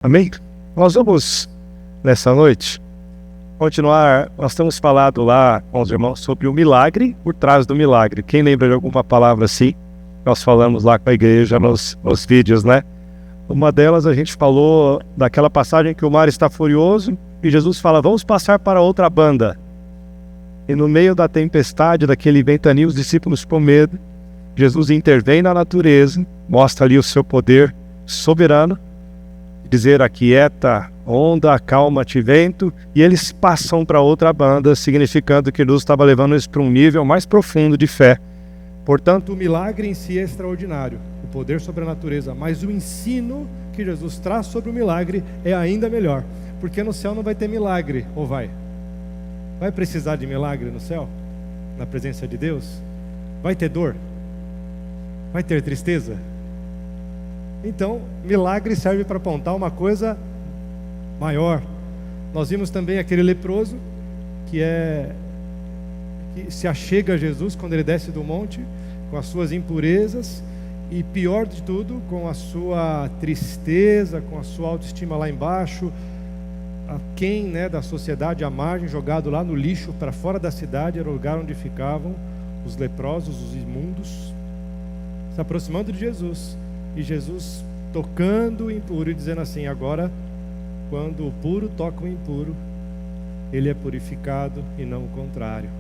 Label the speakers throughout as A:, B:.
A: Amém? Nós vamos, nessa noite, continuar. Nós temos falado lá com os irmãos sobre o milagre por trás do milagre. Quem lembra de alguma palavra assim? Nós falamos lá com a igreja nos vídeos, né? Uma delas a gente falou daquela passagem que o mar está furioso e Jesus fala, vamos passar para outra banda. E no meio da tempestade, daquele ventania, os discípulos com medo, Jesus intervém na natureza, mostra ali o seu poder soberano, dizer aquieta, onda, acalma-te vento, e eles passam para outra banda, significando que Jesus estava levando isso para um nível mais profundo de fé. Portanto, o milagre em si é extraordinário, o poder sobre a natureza, mas o ensino que Jesus traz sobre o milagre é ainda melhor, porque no céu não vai ter milagre, ou vai? Vai precisar de milagre no céu? Na presença de Deus? Vai ter dor? Vai ter tristeza? Então, milagre serve para apontar uma coisa maior. Nós vimos também aquele leproso que se achega a Jesus quando ele desce do monte, com as suas impurezas, e pior de tudo, com a sua tristeza, com a sua autoestima lá embaixo, aquém, da sociedade, à margem, jogado lá no lixo, para fora da cidade, era o lugar onde ficavam os leprosos, os imundos, se aproximando de Jesus. E Jesus tocando o impuro e dizendo assim, agora quando o puro toca o impuro, ele é purificado e não o contrário.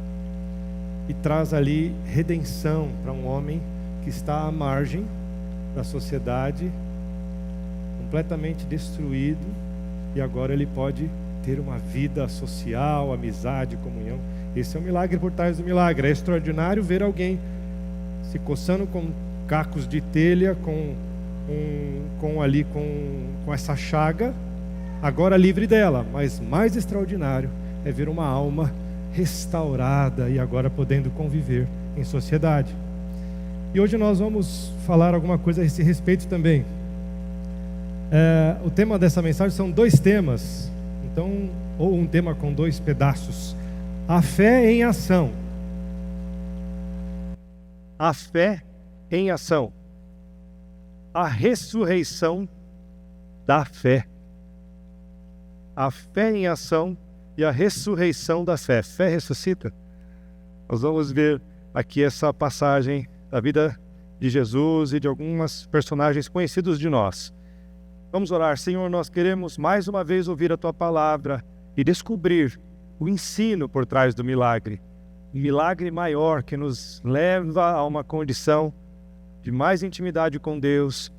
A: E traz ali redenção para um homem que está à margem da sociedade, completamente destruído, e agora ele pode ter uma vida social, amizade, comunhão. Esse é o milagre por trás do milagre. É extraordinário ver alguém se coçando com cacos de telha, com essa chaga, agora livre dela. Mas mais extraordinário é ver uma alma restaurada e agora podendo conviver em sociedade. E hoje nós vamos falar alguma coisa a esse respeito também. O tema dessa mensagem são dois temas, então, ou um tema com dois pedaços: a fé em ação. A fé em ação. A ressurreição da fé. A fé em ação e a ressurreição da fé. Fé ressuscita? Nós vamos ver aqui essa passagem da vida de Jesus e de algumas personagens conhecidos de nós. Vamos orar. Senhor, nós queremos mais uma vez ouvir a Tua palavra e descobrir o ensino por trás do milagre. Um milagre maior que nos leva a uma condição de mais intimidade com Deus,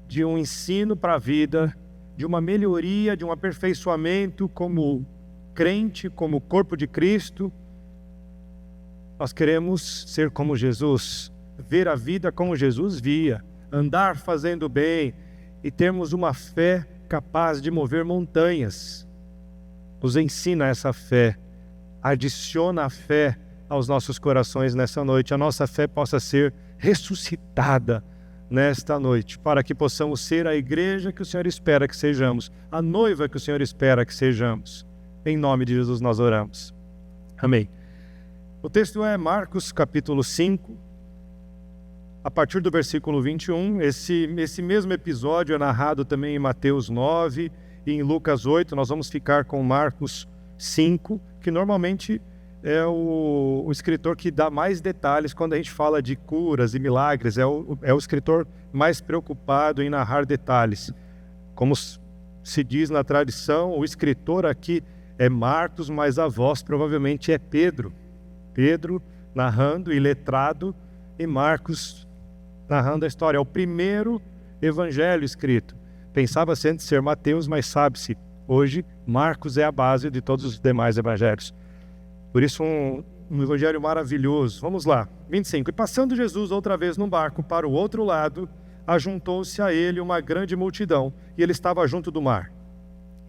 A: de um ensino para a vida, de uma melhoria, de um aperfeiçoamento como crente, como corpo de Cristo. Nós queremos ser como Jesus, ver a vida como Jesus via, andar fazendo bem e termos uma fé capaz de mover montanhas. Nos ensina essa fé, adiciona a fé aos nossos corações nessa noite. A nossa fé possa ser ressuscitada nesta noite, para que possamos ser a igreja que o Senhor espera que sejamos, a noiva que o Senhor espera que sejamos. Em nome de Jesus nós oramos. Amém. O texto é Marcos capítulo 5, a partir do versículo 21. Esse mesmo episódio é narrado também em Mateus 9 e em Lucas 8. Nós vamos ficar com Marcos 5, que normalmente é o escritor que dá mais detalhes quando a gente fala de curas e milagres. É o escritor mais preocupado em narrar detalhes. Como se diz na tradição, o escritor aqui é Marcos, mas a voz provavelmente é Pedro. Pedro narrando e letrado, e Marcos narrando a história. É o primeiro evangelho escrito. Pensava-se antes ser Mateus, mas sabe-se, hoje Marcos é a base de todos os demais evangelhos. Por isso um evangelho maravilhoso. Vamos lá, 25. E passando Jesus outra vez num barco para o outro lado, ajuntou-se a ele uma grande multidão, e ele estava junto do mar.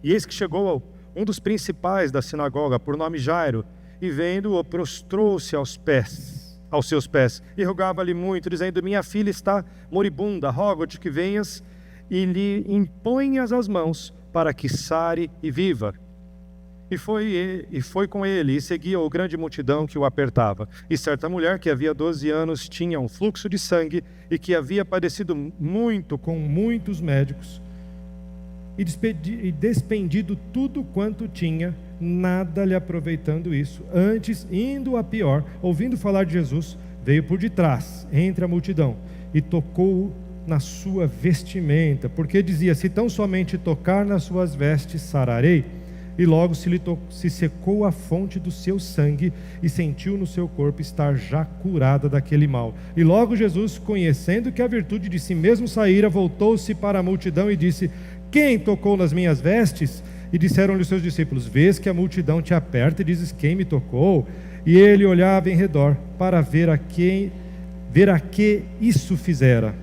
A: E eis que chegou um dos principais da sinagoga, por nome Jairo, e vendo-o, prostrou-se aos seus pés, e rogava-lhe muito, dizendo, minha filha está moribunda, rogo-te que venhas e lhe imponhas as mãos, para que sare e viva. E foi com ele, e seguia o grande multidão que o apertava. E certa mulher que havia 12 anos tinha um fluxo de sangue, e que havia padecido muito com muitos médicos,
B: e despendido tudo quanto tinha, nada lhe aproveitando isso. Antes, indo a pior, ouvindo falar de Jesus, veio por detrás, entre a multidão, e tocou na sua vestimenta, porque dizia: se tão somente tocar nas suas vestes, sararei. E logo se secou a fonte do seu sangue, e sentiu no seu corpo estar já curada daquele mal. E logo Jesus, conhecendo que a virtude de si mesmo saíra, voltou-se para a multidão e disse: quem tocou nas minhas vestes? E disseram-lhe os seus discípulos: vês que a multidão te aperta e dizes: quem me tocou? E ele olhava em redor para ver a que isso fizera.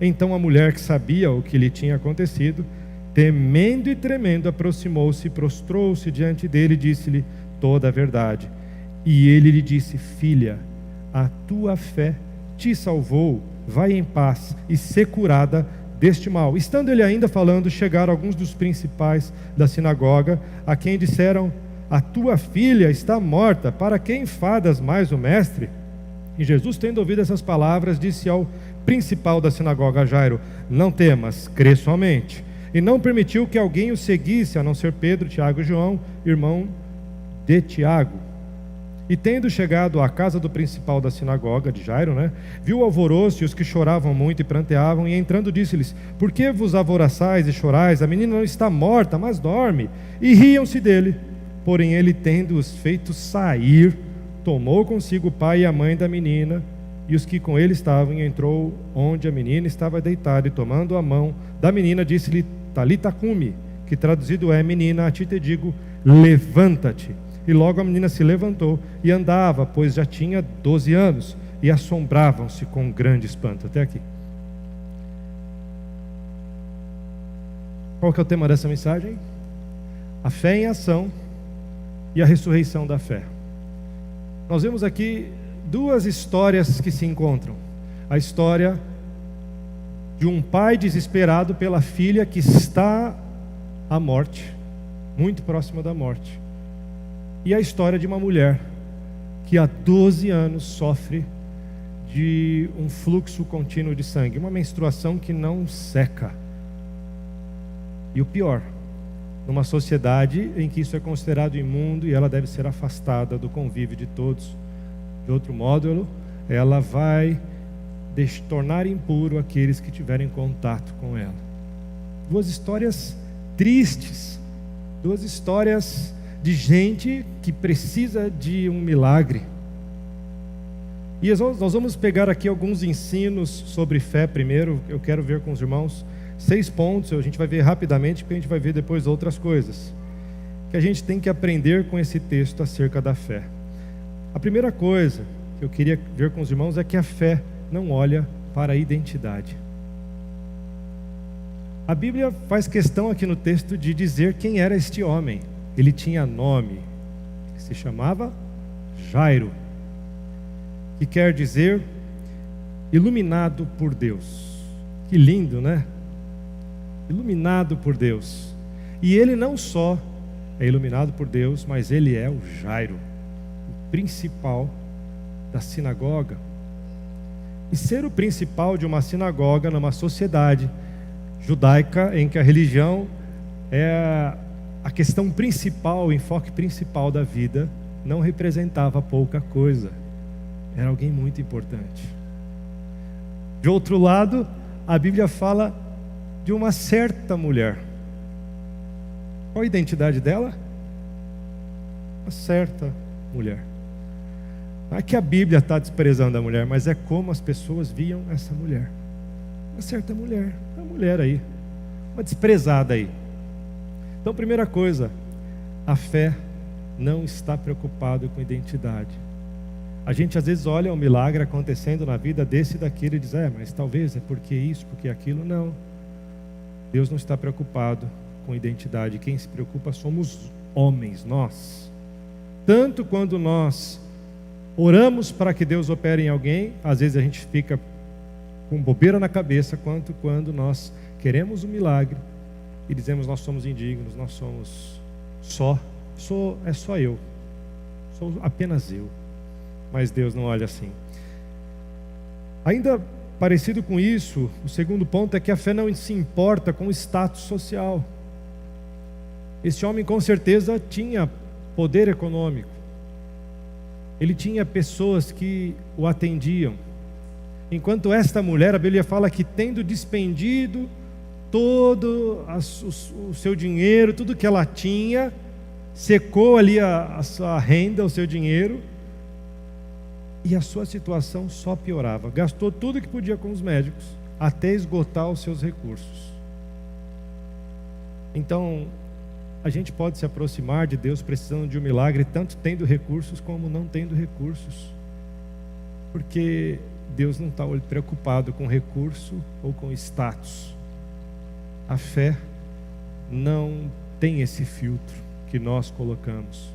B: Então a mulher, que sabia o que lhe tinha acontecido, temendo e tremendo, aproximou-se e prostrou-se diante dele e disse-lhe toda a verdade. E ele lhe disse: filha, a tua fé te salvou, vai em paz e ser curada deste mal. Estando ele ainda falando, chegaram alguns dos principais da sinagoga, a quem disseram: a tua filha está morta, para que enfadas mais o mestre? E Jesus, tendo ouvido essas palavras, disse ao principal da sinagoga, Jairo: não temas, crê somente. E não permitiu que alguém o seguisse, a não ser Pedro, Tiago e João, irmão de Tiago. E tendo chegado à casa do principal da sinagoga, de Jairo, viu o alvoroço e os que choravam muito e pranteavam, e entrando disse-lhes: por que vos alvoroçais e chorais? A menina não está morta, mas dorme. E riam-se dele. Porém ele, tendo-os feito sair, tomou consigo o pai e a mãe da menina, e os que com ele estavam, e entrou onde a menina estava deitada, e tomando a mão da menina, disse-lhe: Talita cumi, que traduzido é: menina, a ti te digo, levanta-te. E logo a menina se levantou e andava, pois já tinha 12 anos, e assombravam-se com grande espanto. Até aqui. Qual que é o tema dessa mensagem? A fé em ação e a ressurreição da fé. Nós vemos aqui duas histórias que se encontram. A história de um pai desesperado pela filha que está à morte, muito próxima da morte. E a história de uma mulher que há 12 anos sofre de um fluxo contínuo de sangue, uma menstruação que não seca. E o pior, numa sociedade em que isso é considerado imundo e ela deve ser afastada do convívio de todos. De outro modo, ela vai tornar impuro aqueles que tiverem contato com ela. Duas histórias tristes, duas histórias de gente que precisa de um milagre. E nós vamos pegar aqui alguns ensinos sobre fé primeiro. Eu quero ver com os irmãos 6 pontos, a gente vai ver rapidamente, porque a gente vai ver depois outras coisas que a gente tem que aprender com esse texto acerca da fé. A primeira coisa que eu queria ver com os irmãos é que a fé não olha para a identidade. A Bíblia faz questão aqui no texto de dizer quem era este homem. Ele tinha nome, que se chamava Jairo, que quer dizer iluminado por Deus. Que lindo, né? Iluminado por Deus. E ele não só é iluminado por Deus, mas ele é o Jairo, o principal da sinagoga. E ser o principal de uma sinagoga numa sociedade judaica em que a religião é a questão principal, o enfoque principal da vida, não representava pouca coisa. Era alguém muito importante. De outro lado, a Bíblia fala de uma certa mulher. Qual a identidade dela? Uma certa mulher. Não é que a Bíblia está desprezando a mulher, mas é como as pessoas viam essa mulher. Uma certa mulher, uma mulher aí, uma desprezada aí. Então, primeira coisa, a fé não está preocupada com identidade. A gente às vezes olha um milagre acontecendo na vida desse e daquele e diz: mas talvez é porque isso, porque aquilo. Não. Deus não está preocupado com identidade. Quem se preocupa somos homens, nós. Tanto quando nós oramos para que Deus opere em alguém, às vezes a gente fica com bobeira na cabeça, quanto quando nós queremos um milagre e dizemos: nós somos indignos, nós somos é só eu, sou apenas eu. Mas Deus não olha assim. Ainda parecido com isso, o segundo ponto é que a fé não se importa com o status social. Esse homem com certeza tinha poder econômico. Ele tinha pessoas que o atendiam. Enquanto esta mulher, a Bíblia fala que tendo despendido todo o seu dinheiro, tudo que ela tinha, secou ali a sua renda, o seu dinheiro, e a sua situação só piorava. Gastou tudo que podia com os médicos, até esgotar os seus recursos. Então, a gente pode se aproximar de Deus precisando de um milagre, tanto tendo recursos como não tendo recursos, porque Deus não está preocupado com recurso ou com status. A fé não tem esse filtro que nós colocamos.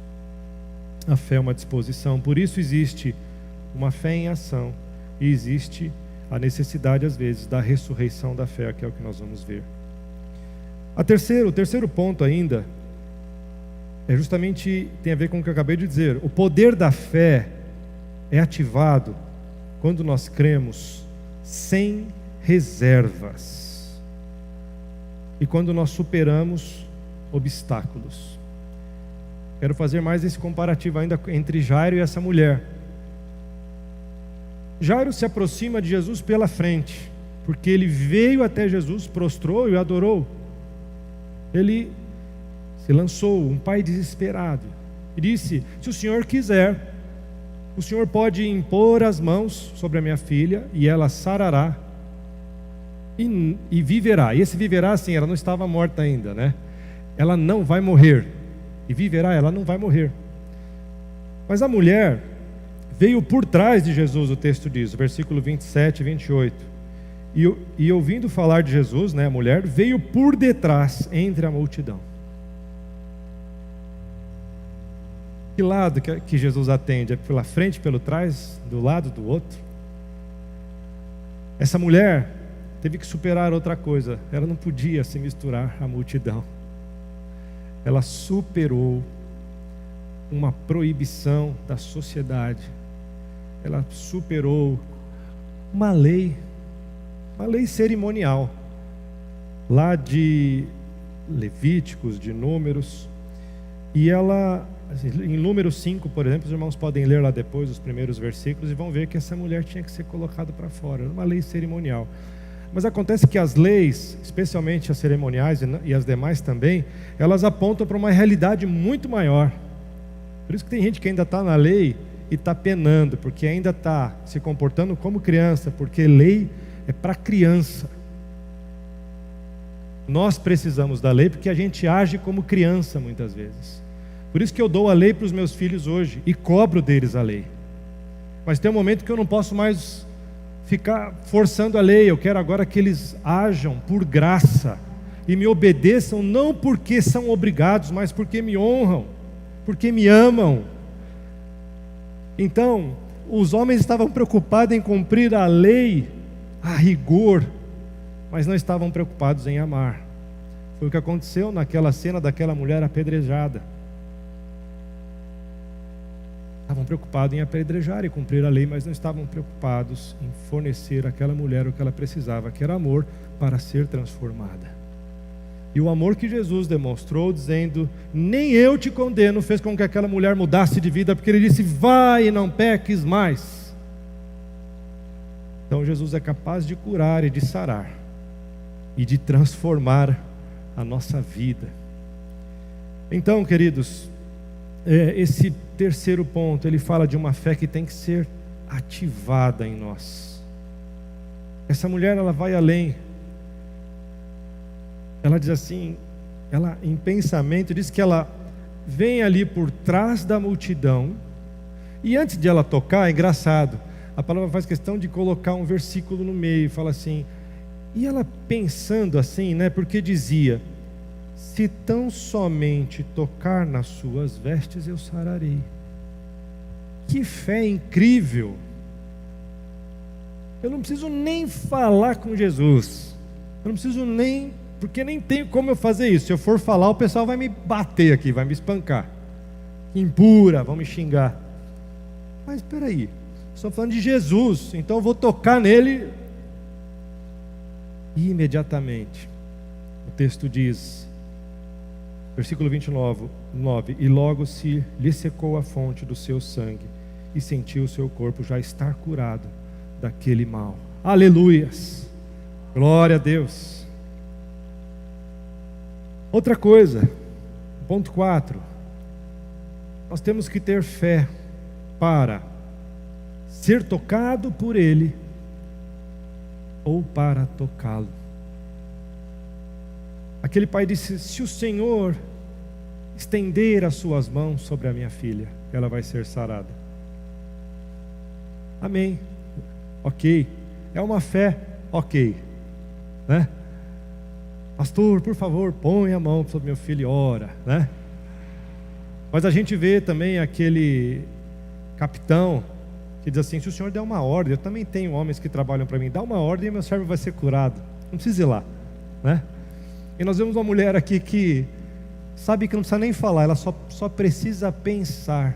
B: A fé é uma disposição, por isso existe uma fé em ação, e existe a necessidade às vezes da ressurreição da fé, que é o que nós vamos ver. O terceiro ponto ainda é justamente, tem a ver com o que eu acabei de dizer. O poder da fé é ativado quando nós cremos sem reservas e quando nós superamos obstáculos. Quero fazer mais esse comparativo ainda entre Jairo e essa mulher. Jairo se aproxima de Jesus pela frente, porque ele veio até Jesus, prostrou e o adorou. Ele se lançou, um pai desesperado, e disse: se o Senhor quiser, o Senhor pode impor as mãos sobre a minha filha, e ela sarará e viverá. E esse viverá, assim, ela não estava morta ainda, né? Ela não vai morrer. E viverá, ela não vai morrer. Mas a mulher veio por trás de Jesus, o texto diz, versículo 27 e 28. E ouvindo falar de Jesus, né, a mulher veio por detrás, entre a multidão. Que lado que Jesus atende? É pela frente, pelo trás, do lado do outro? Essa mulher teve que superar outra coisa. Ela não podia se misturar à multidão. Ela superou uma proibição da sociedade. Ela superou uma lei cerimonial, lá de Levíticos, de Números. E ela, em Número 5, por exemplo, os irmãos podem ler lá depois os primeiros versículos e vão ver que essa mulher tinha que ser colocada para fora. Era uma lei cerimonial. Mas acontece que as leis, especialmente as cerimoniais e as demais também, elas apontam para uma realidade muito maior. Por isso que tem gente que ainda está na lei e está penando, porque ainda está se comportando como criança, porque lei é para criança. Nós precisamos da lei porque a gente age como criança muitas vezes. Por isso que eu dou a lei para os meus filhos hoje e cobro deles a lei. Mas tem um momento que eu não posso mais ficar forçando a lei. Eu quero agora que eles ajam por graça e me obedeçam, não porque são obrigados, mas porque me honram, porque me amam. Então, os homens estavam preocupados em cumprir a lei a rigor, mas não estavam preocupados em amar. Foi o que aconteceu naquela cena daquela mulher apedrejada. Estavam preocupados em apedrejar e cumprir a lei, mas não estavam preocupados em fornecer àquela mulher o que ela precisava, que era amor para ser transformada. E o amor que Jesus demonstrou, dizendo: nem eu te condeno, fez com que aquela mulher mudasse de vida, porque ele disse: vai e não peques mais. Então Jesus é capaz de curar e de sarar e de transformar a nossa vida. Então, queridos, esse terceiro ponto, ele fala de uma fé que tem que ser ativada em nós. Essa mulher, ela vai além. Ela diz assim, ela em pensamento diz que ela vem ali por trás da multidão, e antes de ela tocar, é engraçado, a palavra faz questão de colocar um versículo no meio, fala assim, e ela pensando assim, né, porque dizia: se tão somente tocar nas suas vestes, eu sararei. Que fé incrível! Eu não preciso nem falar com Jesus, eu não preciso nem, porque nem tenho como eu fazer isso. Se eu for falar, o pessoal vai me bater aqui, vai me espancar, impura, vão me xingar. Mas espera aí, estou falando de Jesus, então eu vou tocar nele. E imediatamente, o texto diz Versículo 29. E logo se lhe secou a fonte do seu sangue, e sentiu o seu corpo já estar curado daquele mal. Aleluias! Glória a Deus! Outra coisa, ponto 4. Nós temos que ter fé para ser tocado por Ele ou para tocá-lo. Aquele pai disse: se o Senhor estender as suas mãos sobre a minha filha, ela vai ser sarada. Amém. Ok. É uma fé, ok, né? Pastor, por favor, põe a mão sobre meu filho e ora, né? Mas a gente vê também aquele capitão que diz assim: se o Senhor der uma ordem, eu também tenho homens que trabalham para mim, dá uma ordem e meu servo vai ser curado, não precisa ir lá, né? E nós vemos uma mulher aqui que sabe que não precisa nem falar, ela só precisa pensar.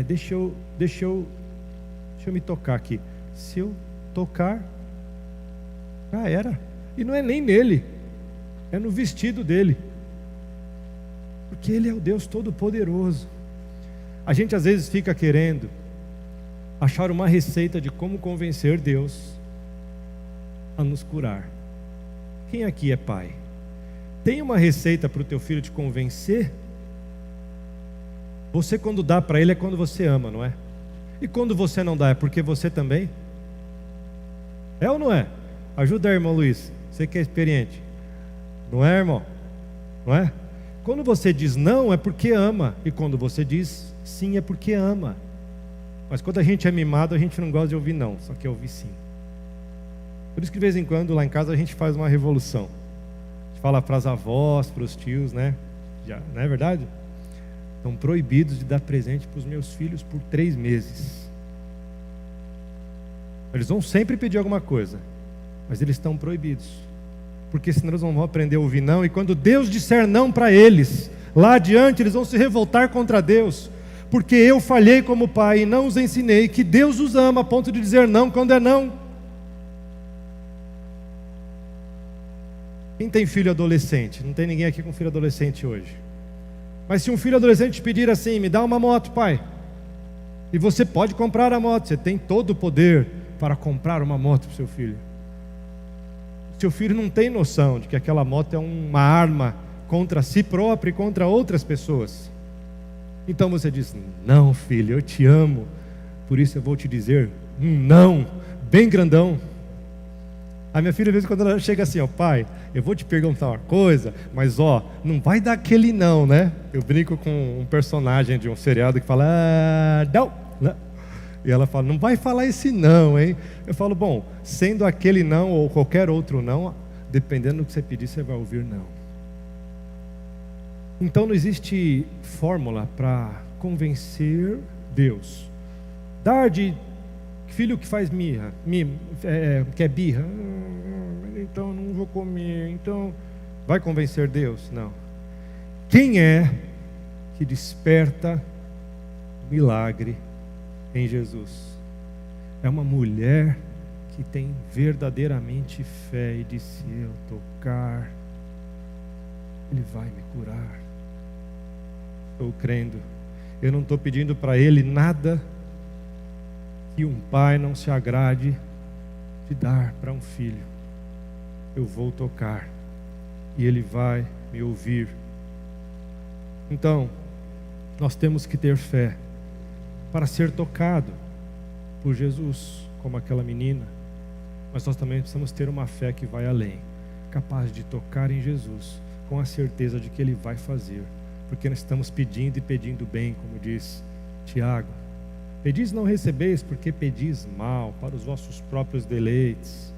B: Deixa eu me tocar aqui. Se eu tocar, já era. E não é nem nele, é no vestido dele, porque Ele é o Deus Todo-Poderoso. A gente às vezes fica querendo achar uma receita de como convencer Deus a nos curar. Quem aqui é pai? Tem uma receita para o teu filho te convencer? Você, quando dá para ele, é quando você ama, não é? E quando você não dá, é porque você também? É ou não é? Ajuda aí, irmão Luiz, você que é experiente. Não é, irmão? Não é? Quando você diz não, é porque ama. E quando você diz sim, é porque ama. Mas quando a gente é mimado, a gente não gosta de ouvir não, só quer ouvir sim. Por isso que de vez em quando lá em casa a gente faz uma revolução. A gente fala para as avós, para os tios, né? Já, não é verdade? Estão proibidos de dar presente para os meus filhos por 3 meses. Eles vão sempre pedir alguma coisa, mas eles estão proibidos, porque senão eles não vão aprender a ouvir não. E quando Deus disser não para eles, lá adiante eles vão se revoltar contra Deus, porque eu falhei como pai e não os ensinei que Deus os ama a ponto de dizer não quando é não. Quem tem filho adolescente? Não tem ninguém aqui com filho adolescente hoje. Mas se um filho adolescente pedir assim: me dá uma moto, pai, e você pode comprar a moto, você tem todo o poder para comprar uma moto para o seu filho. Seu filho não tem noção de que aquela moto é uma arma contra si próprio e contra outras pessoas. Então você diz: não, filho, eu te amo, por isso eu vou te dizer um não, bem grandão. A minha filha, às vezes, quando ela chega assim: ó, pai, eu vou te perguntar uma coisa, mas não vai dar aquele não, né? Eu brinco com um personagem de um seriado que fala: não, não. E ela fala: não vai falar esse não, hein? Eu falo: bom, sendo aquele não ou qualquer outro não, dependendo do que você pedir, você vai ouvir não. Então não existe fórmula para convencer Deus. Dar de filho que faz quer birra, então não vou comer, então vai convencer Deus? Não. Quem é que desperta milagre em Jesus? É uma mulher que tem verdadeiramente fé e diz: se eu tocar, Ele vai me curar. Estou crendo. Eu não estou pedindo para Ele nada que um pai não se agrade de dar para um filho. Eu vou tocar e Ele vai me ouvir. Então, nós temos que ter fé para ser tocado por Jesus, como aquela menina. Mas nós também precisamos ter uma fé que vai além, capaz de tocar em Jesus, com a certeza de que Ele vai fazer, porque nós estamos pedindo e pedindo bem, como diz Tiago. Pedis não recebeis, porque pedis mal, para os vossos próprios deleites.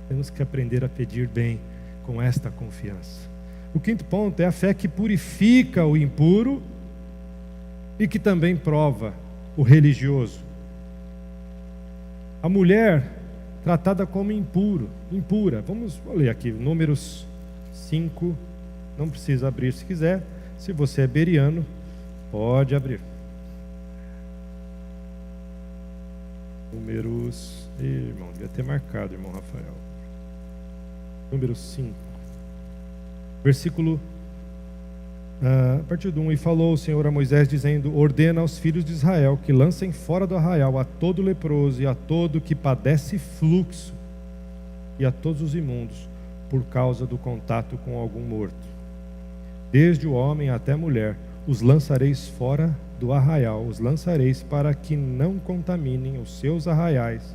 B: Temos que aprender a pedir bem, com esta confiança. O 5º ponto é a fé que purifica o impuro e que também prova o religioso. A mulher tratada como impura. Vamos ler aqui, Números 5, não precisa abrir se quiser. Se você é beriano, pode abrir. Números, irmão, devia ter marcado, irmão Rafael. Números 5, versículo A partir do 1, e falou o Senhor a Moisés, dizendo: ordena aos filhos de Israel que lancem fora do arraial a todo leproso e a todo que padece fluxo e a todos os imundos, por causa do contato com algum morto. Desde o homem até a mulher, os lançareis fora do arraial, os lançareis para que não contaminem os seus arraiais,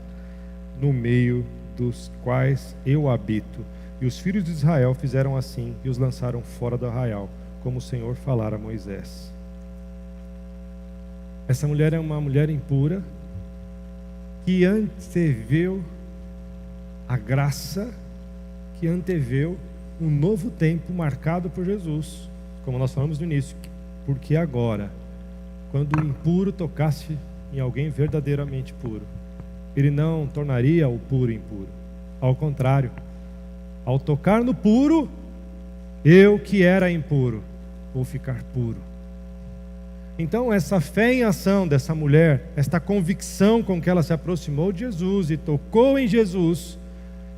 B: no meio dos quais eu habito. E os filhos de Israel fizeram assim e os lançaram fora do arraial, como o Senhor falara a Moisés. Essa mulher é uma mulher impura que anteveu a graça, que anteveu um novo tempo marcado por Jesus, como nós falamos no início, porque agora, quando o impuro tocasse em alguém verdadeiramente puro, ele não tornaria o puro impuro. Ao contrário, ao tocar no puro, eu que era impuro vou ficar puro. Então essa fé em ação dessa mulher, esta convicção com que ela se aproximou de Jesus e tocou em Jesus,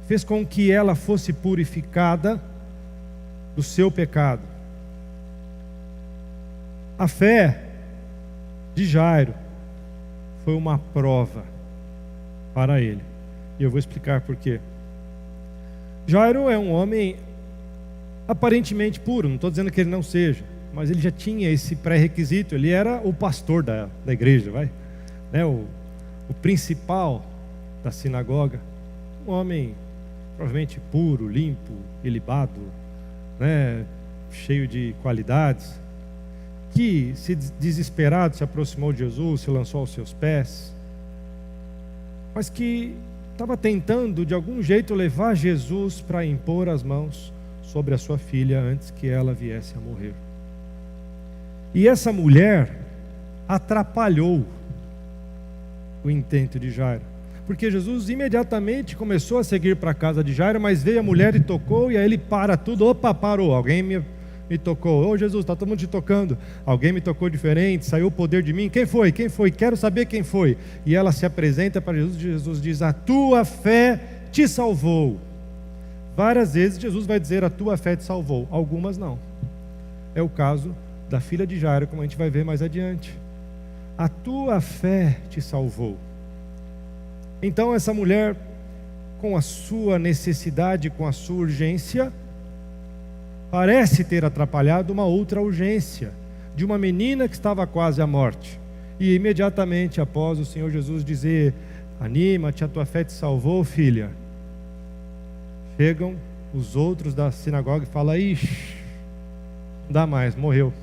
B: fez com que ela fosse purificada do seu pecado. A fé de Jairo foi uma prova para ele. E eu vou explicar por quê. Jairo é um homem aparentemente puro, não estou dizendo que ele não seja, mas ele já tinha esse pré-requisito, ele era o pastor da igreja, o principal da sinagoga, um homem provavelmente puro, limpo, ilibado, cheio de qualidades, que desesperado se aproximou de Jesus, se lançou aos seus pés, mas que estava tentando de algum jeito levar Jesus para impor as mãos sobre a sua filha antes que ela viesse a morrer. E essa mulher atrapalhou o intento de Jairo, porque Jesus imediatamente começou a seguir para a casa de Jairo, mas veio a mulher e tocou, e aí ele para tudo. Opa, parou, alguém me tocou. Ô Jesus, está todo mundo te tocando. Alguém me tocou diferente, saiu o poder de mim. Quem foi? Quem foi? Quero saber quem foi. E ela se apresenta para Jesus, Jesus diz: a tua fé te salvou. Várias vezes Jesus vai dizer: a tua fé te salvou. Algumas não. É o caso da filha de Jairo, como a gente vai ver mais adiante. A tua fé te salvou. Então essa mulher, com a sua necessidade, com a sua urgência, parece ter atrapalhado uma outra urgência de uma menina que estava quase à morte. E imediatamente após o Senhor Jesus dizer: anima-te, a tua fé te salvou, filha, chegam os outros da sinagoga e falam: ixi, não dá mais, morreu.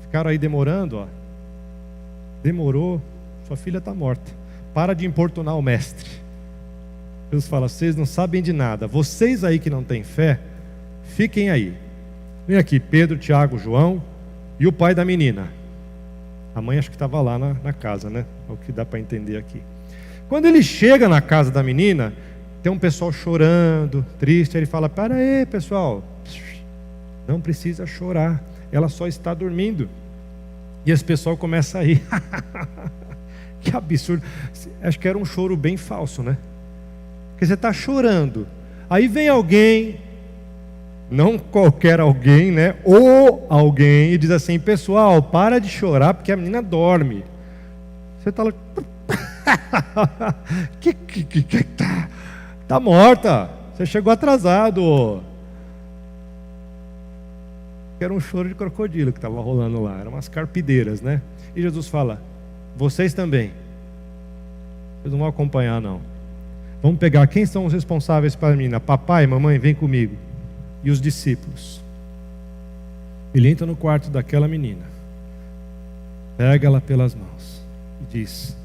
B: Ficaram aí demorando, demorou, sua filha está morta, para de importunar o mestre. Jesus fala: vocês não sabem de nada, vocês aí que não têm fé, fiquem aí. Vem aqui, Pedro, Tiago, João e o pai da menina. A mãe acho que estava lá na casa, É o que dá para entender aqui. Quando ele chega na casa da menina, tem um pessoal chorando, triste. Ele fala: para aí, pessoal, não precisa chorar, ela só está dormindo. E esse pessoal começa a rir. Que absurdo. Acho que era um choro bem falso, Porque você está chorando, aí vem alguém, não qualquer alguém, ou alguém, e diz assim: pessoal, para de chorar porque a menina dorme. Você está lá, tá morta, você chegou atrasado. Era um choro de crocodilo que estava rolando lá, eram umas carpideiras, E Jesus fala: vocês também, vocês não vão acompanhar não. Vamos pegar quem são os responsáveis pela menina. Papai, mamãe, vem comigo. E os discípulos. Ele entra no quarto daquela menina, pega ela pelas mãos e diz: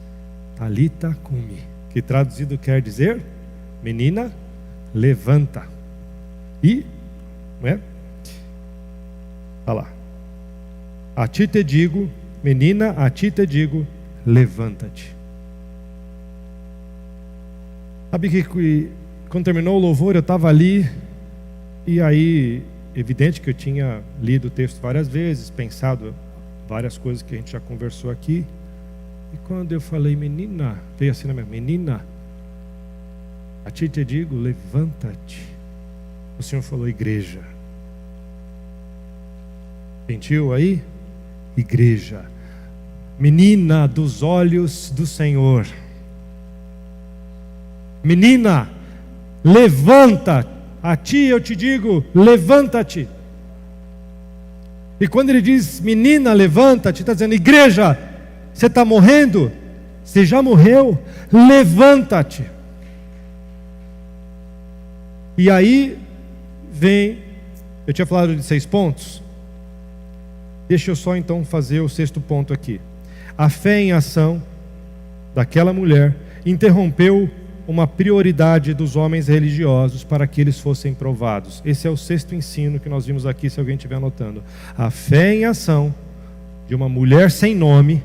B: Talita cumi, que traduzido quer dizer: menina, levanta. E, olha lá, a ti te digo, menina, a ti te digo, levanta-te. Sabe que quando terminou o louvor eu estava ali, e aí, evidente que eu tinha lido o texto várias vezes, pensado várias coisas que a gente já conversou aqui, e quando eu falei menina, veio assim na minha: menina, a ti te digo, levanta-te. O Senhor falou: igreja. Gentil aí? Igreja. Menina dos olhos do Senhor. Menina, levanta. A ti eu te digo, levanta-te. E quando ele diz, menina, levanta-te, está dizendo, igreja, você está morrendo? Você já morreu? Levanta-te. E aí vem, eu tinha falado de 6 pontos. Deixa eu só então fazer o 6º ponto aqui. A fé em ação daquela mulher interrompeu uma prioridade dos homens religiosos para que eles fossem provados. Esse é o 6º ensino que nós vimos aqui, se alguém estiver anotando. A fé em ação de uma mulher sem nome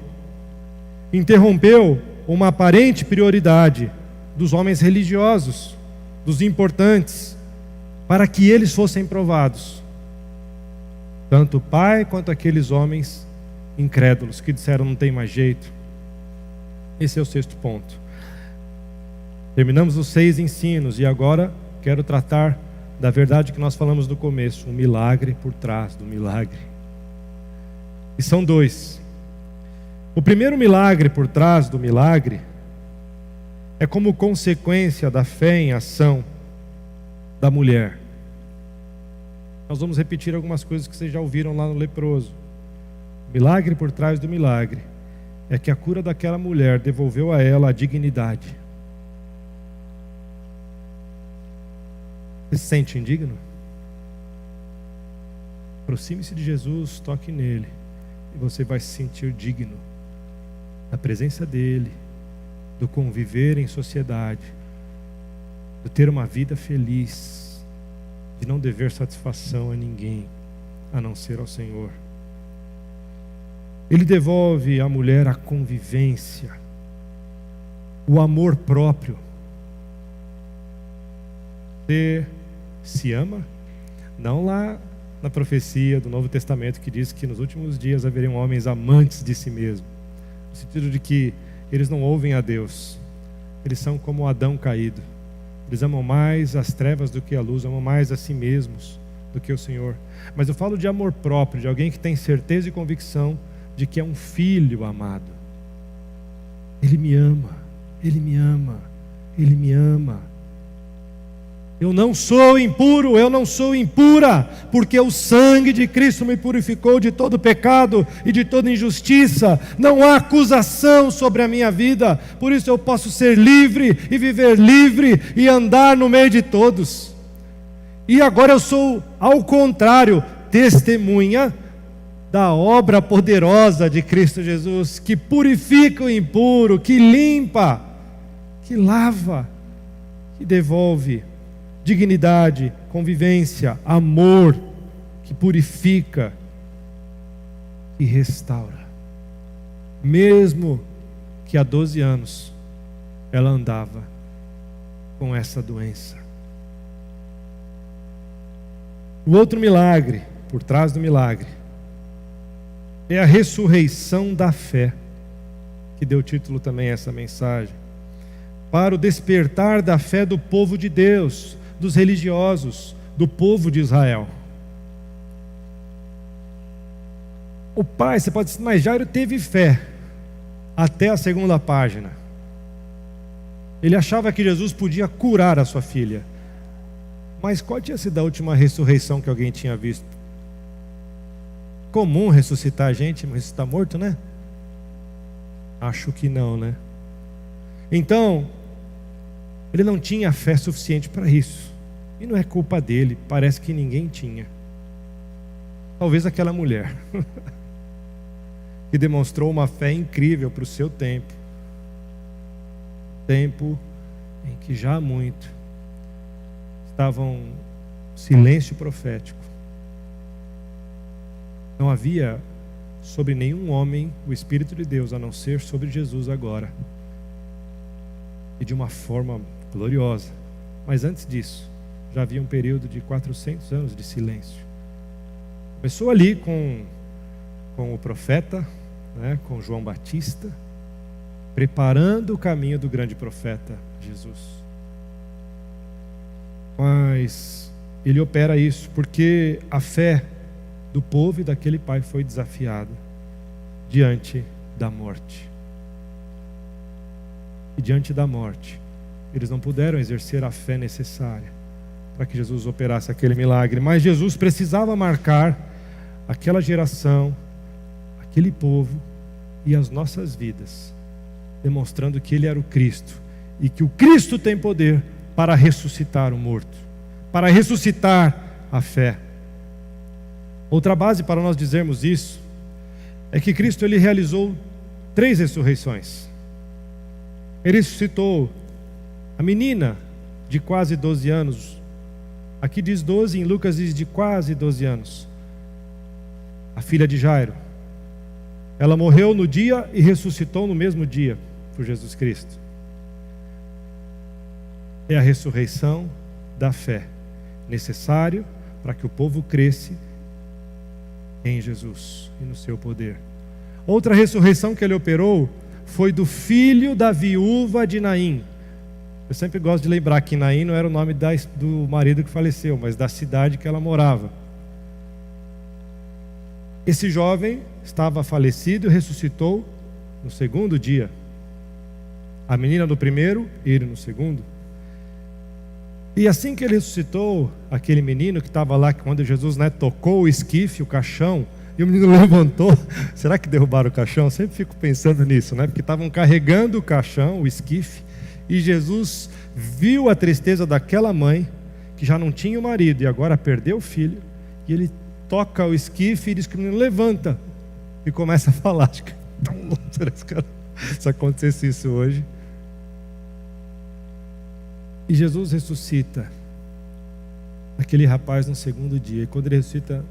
B: interrompeu uma aparente prioridade dos homens religiosos, dos importantes, para que eles fossem provados. Tanto o pai quanto aqueles homens incrédulos que disseram não tem mais jeito. Esse é o 6º ponto. Terminamos os 6 ensinos e agora quero tratar da verdade que nós falamos no começo, um milagre por trás do milagre. E são 2. O primeiro milagre por trás do milagre é como consequência da fé em ação da mulher. Nós vamos repetir algumas coisas que vocês já ouviram lá no leproso. O milagre por trás do milagre é que a cura daquela mulher devolveu a ela a dignidade. Você se sente indigno? Aproxime-se de Jesus, toque nele, e você vai se sentir digno da presença dele, do conviver em sociedade, de ter uma vida feliz, de não dever satisfação a ninguém, a não ser ao Senhor. Ele devolve à mulher a convivência, o amor próprio. Você se ama? Não lá na profecia do Novo Testamento que diz que nos últimos dias haveriam homens amantes de si mesmo, no sentido de que eles não ouvem a Deus, eles são como Adão caído, eles amam mais as trevas do que a luz, amam mais a si mesmos do que o Senhor. Mas eu falo de amor próprio, de alguém que tem certeza e convicção de que é um filho amado. Ele me ama, ele me ama, ele me ama. Eu não sou impuro, eu não sou impura, porque o sangue de Cristo me purificou de todo pecado e de toda injustiça. Não há acusação sobre a minha vida, por isso eu posso ser livre e viver livre e andar no meio de todos. E agora eu sou, ao contrário, testemunha da obra poderosa de Cristo Jesus, que purifica o impuro, que limpa, que lava, que devolve dignidade, convivência, amor, que purifica e restaura. Mesmo que há 12 anos ela andava com essa doença. O outro milagre, por trás do milagre, é a ressurreição da fé, que deu título também a essa mensagem, para o despertar da fé do povo de Deus, dos religiosos, do povo de Israel. O pai, você pode dizer, mas Jairo teve fé até a 2ª página. Ele achava que Jesus podia curar a sua filha. Mas qual tinha sido a última ressurreição que alguém tinha visto? Comum ressuscitar gente, mas ressuscitar morto, né? Acho que não, né? Então, ele não tinha fé suficiente para isso. E não é culpa dele, parece que ninguém tinha. Talvez aquela mulher que demonstrou uma fé incrível para o seu tempo. Tempo em que já há muito estavam silêncio profético. Não havia sobre nenhum homem o Espírito de Deus, a não ser sobre Jesus agora. E de uma forma gloriosa. Mas antes disso, já havia um período de 400 anos de silêncio. Começou ali com o profeta, né, com João Batista, preparando o caminho do grande profeta Jesus. Mas ele opera isso porque a fé do povo e daquele pai foi desafiado diante da morte. E diante da morte, eles não puderam exercer a fé necessária para que Jesus operasse aquele milagre. Mas Jesus precisava marcar aquela geração, aquele povo e as nossas vidas, demonstrando que Ele era o Cristo e que o Cristo tem poder para ressuscitar o morto, para ressuscitar a fé. Outra base para nós dizermos isso é que Cristo ele realizou 3 ressurreições. Ele ressuscitou a menina de quase 12 anos. Aqui diz 12, em Lucas diz de quase 12 anos. A filha de Jairo. Ela morreu no dia e ressuscitou no mesmo dia por Jesus Cristo. É a ressurreição da fé, necessário para que o povo cresça em Jesus e no seu poder. Outra ressurreição que ele operou foi do filho da viúva de Naim. Eu sempre gosto de lembrar que Naim não era o nome do marido que faleceu, mas da cidade que ela morava. Esse jovem estava falecido e ressuscitou no segundo dia. A menina no primeiro, ele no segundo. E assim que ele ressuscitou, aquele menino que estava lá, quando Jesus tocou o esquife, o caixão, e o menino levantou. Será que derrubaram o caixão? Eu sempre fico pensando nisso, porque estavam carregando o caixão, o esquife, e Jesus viu a tristeza daquela mãe, que já não tinha o marido, e agora perdeu o filho, e ele toca o esquife e diz que o menino levanta, e começa a falar. Acho que tão louco, se acontecesse isso hoje. E Jesus ressuscita aquele rapaz no segundo dia. E quando ele ressuscita,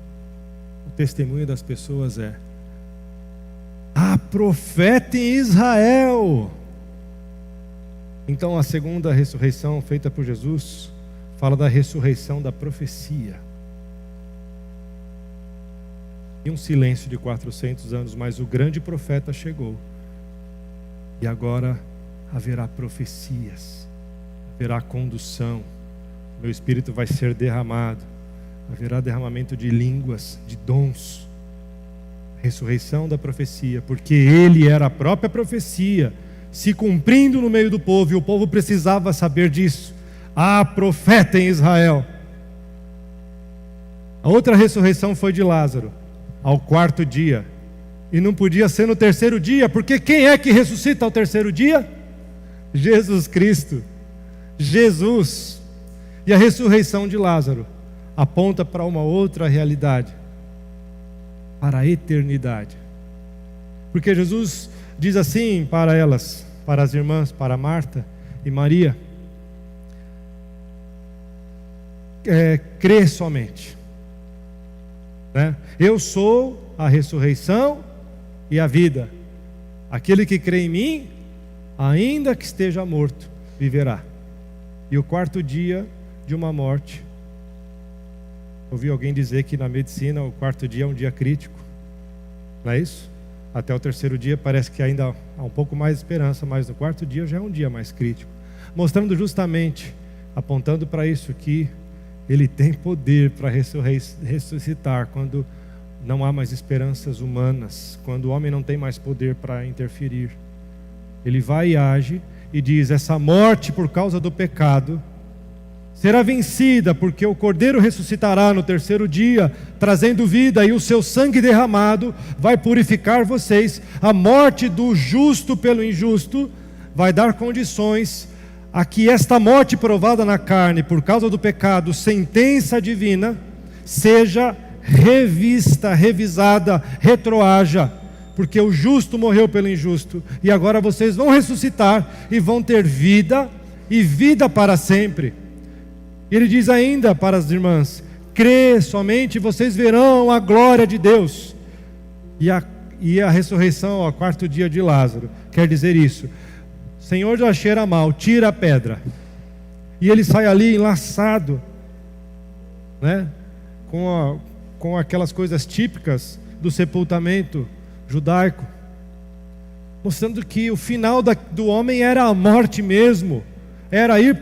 B: o testemunho das pessoas é: há profeta em Israel. Então a segunda ressurreição feita por Jesus fala da ressurreição da profecia. E um silêncio de 400 anos, mas o grande profeta chegou. E agora haverá profecias. Haverá condução, meu Espírito vai ser derramado, haverá derramamento de línguas, de dons, ressurreição da profecia, porque Ele era a própria profecia, se cumprindo no meio do povo, e o povo precisava saber disso. Há profeta em Israel. A outra ressurreição foi de Lázaro, ao 4º dia, e não podia ser no 3º dia, porque quem é que ressuscita ao 3º dia? Jesus Cristo. Jesus. E a ressurreição de Lázaro aponta para uma outra realidade, para a eternidade. Porque Jesus diz assim para elas, para as irmãs, para Marta e Maria: crê somente, eu sou a ressurreição e a vida. Aquele que crê em mim, ainda que esteja morto, viverá. E o 4º dia de uma morte. Ouvi alguém dizer que na medicina o 4º dia é um dia crítico. Não é isso? Até o 3º dia parece que ainda há um pouco mais de esperança, mas no 4º dia já é um dia mais crítico. Mostrando justamente, apontando para isso, que Ele tem poder para ressuscitar quando não há mais esperanças humanas, quando o homem não tem mais poder para interferir. Ele vai e age e diz: essa morte por causa do pecado será vencida, porque o Cordeiro ressuscitará no 3º dia, trazendo vida, e o seu sangue derramado vai purificar vocês. A morte do justo pelo injusto vai dar condições a que esta morte provada na carne por causa do pecado, sentença divina, seja revista, revisada, retroaja, porque o justo morreu pelo injusto, e agora vocês vão ressuscitar e vão ter vida, e vida para sempre. Ele diz ainda para as irmãs: crê somente e vocês verão a glória de Deus. E a ressurreição ao 4º dia de Lázaro quer dizer isso: Senhor, já cheira mal, tira a pedra. E ele sai ali enlaçado, com aquelas coisas típicas do sepultamento judaico, mostrando que o final do homem era a morte mesmo, era ir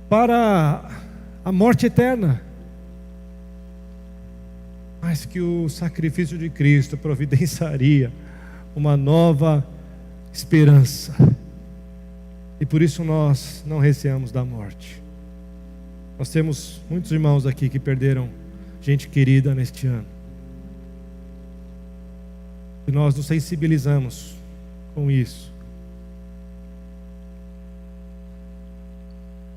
B: para a morte eterna. mas que o sacrifício de Cristo providenciaria uma nova esperança. E por isso nós não receamos da morte. Nós temos muitos irmãos aqui que perderam gente querida neste ano. E nós nos sensibilizamos com isso.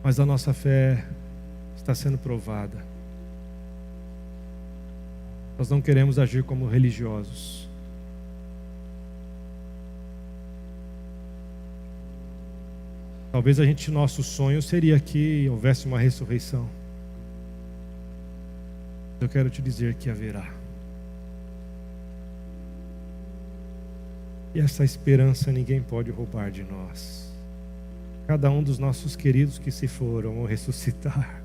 B: Mas a nossa fé está sendo provada. Nós não queremos agir como religiosos. Talvez nosso sonho seria que houvesse uma ressurreição. Eu quero te dizer que haverá. E essa esperança ninguém pode roubar de nós. Cada um dos nossos queridos que se foram vão ressuscitar.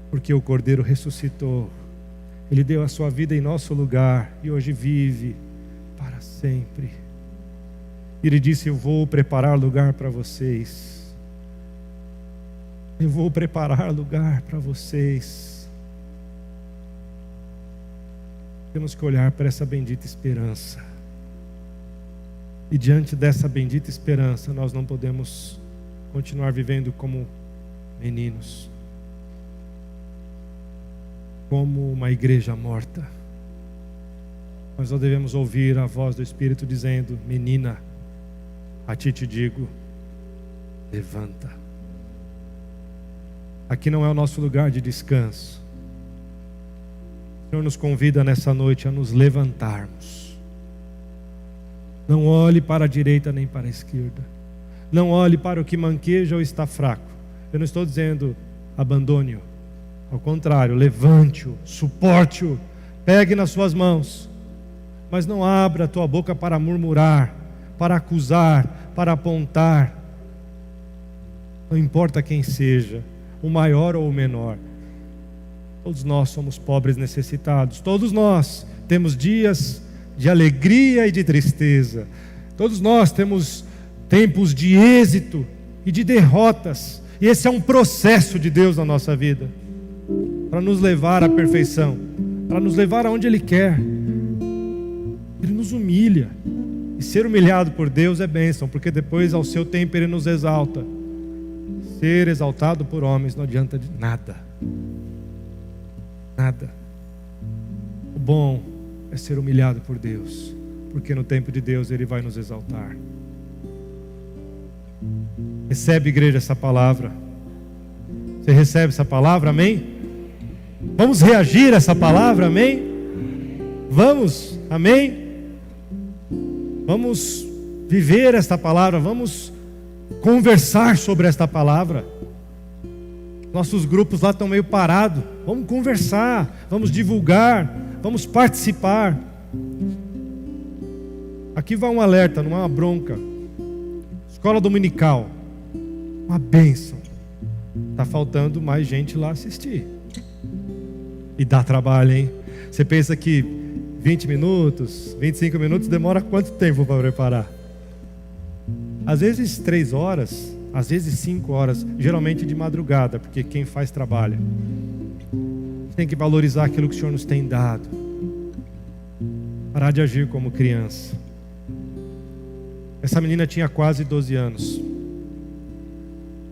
B: Porque o Cordeiro ressuscitou. Ele deu a sua vida em nosso lugar e hoje vive para sempre. Ele disse: eu vou preparar lugar para vocês. Eu vou preparar lugar para vocês. Temos que olhar para essa bendita esperança. E diante dessa bendita esperança, nós não podemos continuar vivendo como meninos, como uma igreja morta. Nós não devemos ouvir a voz do Espírito dizendo: menina, a ti te digo, levanta. Aqui não é o nosso lugar de descanso. O Senhor nos convida nessa noite a nos levantarmos. Não olhe para a direita nem para a esquerda. Não olhe para o que manqueja ou está fraco. Eu não estou dizendo abandone-o. Ao contrário, levante-o, suporte-o, pegue nas suas mãos. Mas não abra a tua boca para murmurar, para acusar, para apontar. Não importa quem seja, o maior ou o menor. Todos nós somos pobres necessitados. Todos nós temos dias de alegria e de tristeza. Todos nós temos tempos de êxito e de derrotas. E esse é um processo de Deus na nossa vida, para nos levar à perfeição, para nos levar aonde Ele quer. Ele nos humilha. E ser humilhado por Deus é bênção, porque depois ao seu tempo Ele nos exalta. Ser exaltado por homens não adianta de nada. Nada. O bom é ser humilhado por Deus, porque no tempo de Deus Ele vai nos exaltar. Recebe, igreja, essa palavra. Você recebe essa palavra, amém? Vamos reagir a essa palavra, amém? Vamos, amém? Vamos viver esta palavra, vamos conversar sobre esta palavra. Nossos grupos lá estão meio parados. Vamos conversar, vamos divulgar, vamos participar. Aqui vai um alerta, não é uma bronca. Escola dominical, uma bênção. Está faltando mais gente lá assistir. E dá trabalho, hein? Você pensa que 20 minutos, 25 minutos demora quanto tempo para preparar? Às vezes 3 horas, às vezes 5 horas, geralmente de madrugada, porque quem faz trabalha. Tem que valorizar aquilo que o Senhor nos tem dado. Parar de agir como criança. Essa menina tinha quase 12 anos.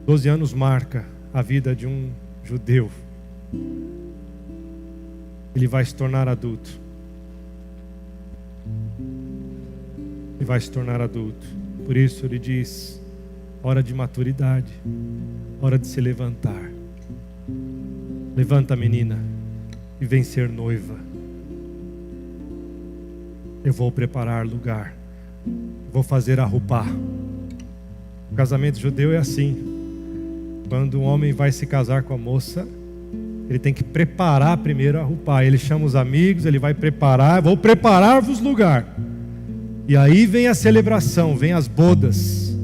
B: 12 anos marca a vida de um judeu. Ele vai se tornar adulto. Ele vai se tornar adulto. Por isso ele diz: hora de maturidade, hora de se levantar. Levanta, menina, e vem ser noiva. Eu vou preparar lugar, vou fazer a rupá. O casamento judeu é assim. Quando um homem vai se casar com a moça, ele tem que preparar primeiro a rupá. Ele chama os amigos, ele vai preparar: vou preparar-vos lugar. E aí vem a celebração, vem as bodas.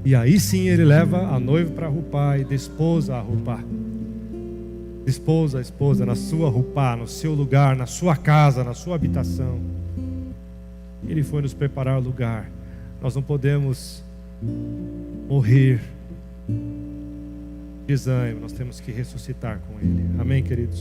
B: E aí sim ele leva a noiva para a rupá e desposa a rupá. Desposa a esposa na sua rupá, no seu lugar, na sua casa, na sua habitação. Ele foi nos preparar lugar. Nós não podemos morrer de desânimo, nós temos que ressuscitar com Ele. Amém, queridos?